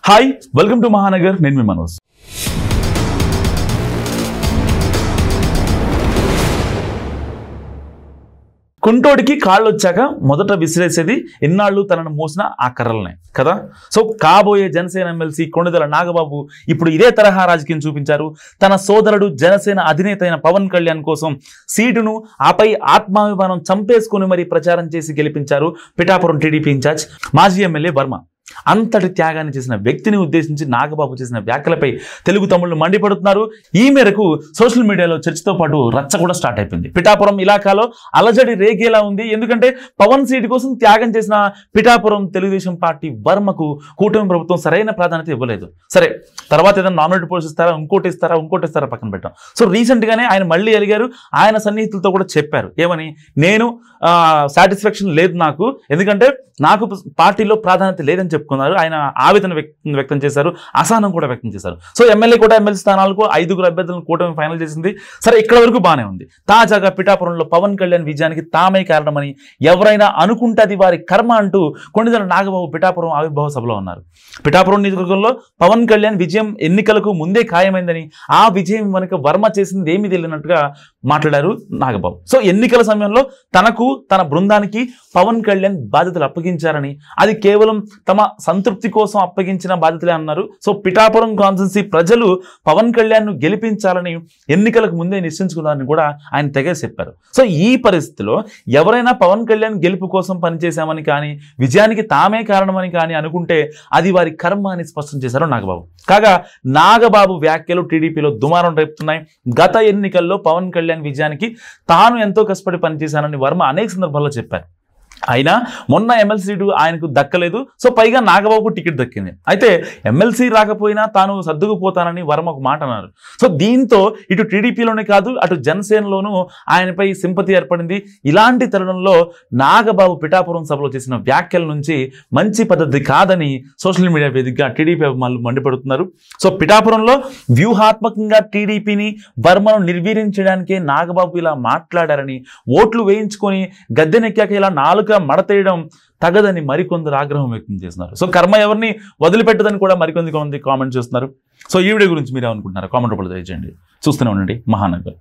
Hi welcome to Mahanagar. నేను మీ మనోజ్. కుంటోడికి కాళ్ళు వచ్చాక మొదట విసిరేసేది ఎన్నాళ్ళు తనను మోసిన ఆ కర్రలనే కదా. సో కాబోయే జనసేన ఎమ్మెల్సీ కొణిదెల నాగబాబు ఇప్పుడు ఇదే తరహా రాజకీయం చూపించారు. తన సోదరుడు జనసేన అధినేత అయిన పవన్ కళ్యాణ్ కోసం సీటును ఆపై ఆత్మాభిమానం చంపేసుకుని మరీ ప్రచారం చేసి గెలిపించారు పిఠాపురం టీడీపీ ఇన్ఛార్జ్ మాజీ ఎమ్మెల్యే వర్మ. అంతటి త్యాగాన్ని చేసిన వ్యక్తిని ఉద్దేశించి నాగబాబు చేసిన వ్యాఖ్యలపై తెలుగు తమ్ముళ్ళు మండిపడుతున్నారు. ఈ మేరకు సోషల్ మీడియాలో చర్చతో పాటు రచ్చ కూడా స్టార్ట్ అయిపోయింది. పిఠాపురం ఇలాకాలో అలజడి రేగేలా ఉంది. ఎందుకంటే పవన్ సీటు కోసం త్యాగం చేసిన పిఠాపురం తెలుగుదేశం పార్టీ వర్మకు కూటమి ప్రభుత్వం సరైన ప్రాధాన్యత ఇవ్వలేదు. సరే, తర్వాత ఏదైనా నామినేట్ పోస్ట్ ఇస్తారా, ఇంకోటి ఇస్తారా పక్కన పెట్టాం. సో రీసెంట్ గానే ఆయన మళ్ళీ అలిగారు. ఆయన సన్నిహితులతో కూడా చెప్పారు ఏమని, నేను సాటిస్ఫాక్షన్ లేదు నాకు, ఎందుకంటే నాకు పార్టీలో ప్రాధాన్యత లేదని చెప్పుకున్నారు. ఆయన ఆవేదన వ్యక్తం చేశారు, అసహనం కూడా వ్యక్తం చేశారు. సో ఎమ్మెల్యే కూడా ఎమ్మెల్సీ స్థానాలకు 5 అభ్యర్థులను కూటమి ఫైనల్ చేసింది. సరే, ఇక్కడ వరకు బాగానే ఉంది. తాజాగా పిఠాపురంలో పవన్ కళ్యాణ్ విజయానికి తామే కారణమని ఎవరైనా అనుకుంటే అది వారి కర్మ అంటూ కొణిదెల నాగబాబు పిఠాపురం ఆవిర్భావ సభలో ఉన్నారు. పిఠాపురం నియోజకవర్గంలో పవన్ కళ్యాణ్ విజయం ఎన్నికలకు ముందే ఖాయమైందని, ఆ విజయం వెనుక వర్మ చేసింది ఏమీ తెలియనట్టుగా మాట్లాడారు నాగబాబు. సో ఎన్నికల సమయంలో తనకు తన బృందానికి పవన్ కళ్యాణ్ బాధ్యతలు అప్పగించారని, అది కేవలం తమ సంతృప్తి కోసం అప్పగించిన బాధ్యతలే అన్నారు. సో పిఠాపురం కాన్స్టిట్యున్సీ ప్రజలు పవన్ కళ్యాణ్ ను గెలిపించాలని ఎన్నికలకు ముందే నిశ్చయించుకున్నారని కూడా ఆయన తెగ చెప్పారు. సో ఈ పరిస్థితిలో ఎవరైనా పవన్ కళ్యాణ్ గెలుపు కోసం పనిచేశామని కానీ, విజయానికి తామే కారణమని కానీ అనుకుంటే అది వారి కర్మ అని స్పష్టం చేశారు నాగబాబు. కాగా నాగబాబు వ్యాఖ్యలు టీడీపీలో దుమారం రేపుతున్నాయి. గత ఎన్నికల్లో పవన్ కళ్యాణ్ విజయానికి తాను ఎంతో కష్టపడి పనిచేశానని వర్మ అనేక సందర్భాల్లో చెప్పారు. అయినా మొన్న ఎమ్మెల్సీ సీటు ఆయనకు దక్కలేదు. సో పైగా నాగబాబుకు టికెట్ దక్కింది. అయితే ఎమ్మెల్సీ రాకపోయినా తాను సర్దుకుపోతానని వర్మ ఒక మాట అన్నారు. సో దీంతో ఇటు టీడీపీలోనే కాదు, అటు జనసేనలోనూ ఆయనపై సింపతి ఏర్పడింది. ఇలాంటి తరుణంలో నాగబాబు పిఠాపురం సభలో చేసిన వ్యాఖ్యల నుంచి మంచి పద్ధతి కాదని సోషల్ మీడియా వేదికగా టీడీపీ అభిమానులు మండిపడుతున్నారు. సో పిఠాపురంలో వ్యూహాత్మకంగా టీడీపీని వర్మను నిర్వీర్యించడానికే నాగబాబు ఇలా మాట్లాడారని, ఓట్లు వేయించుకొని గద్దెనెక్కాక ఇలా నాలుక మడతేయడం తగదని మరికొందరు ఆగ్రహం వ్యక్తం చేస్తున్నారు. సో కర్మ ఎవరిని వదిలిపెట్టదని కూడా మరికొంది కామెంట్ చేస్తున్నారు. సో ఈ వీడియో గురించి మీరు ఏమనుకుంటున్నారు? కామెంట్ రూపంలో తెలియజేయండి. చూస్తూనే ఉండండి మహానగర్.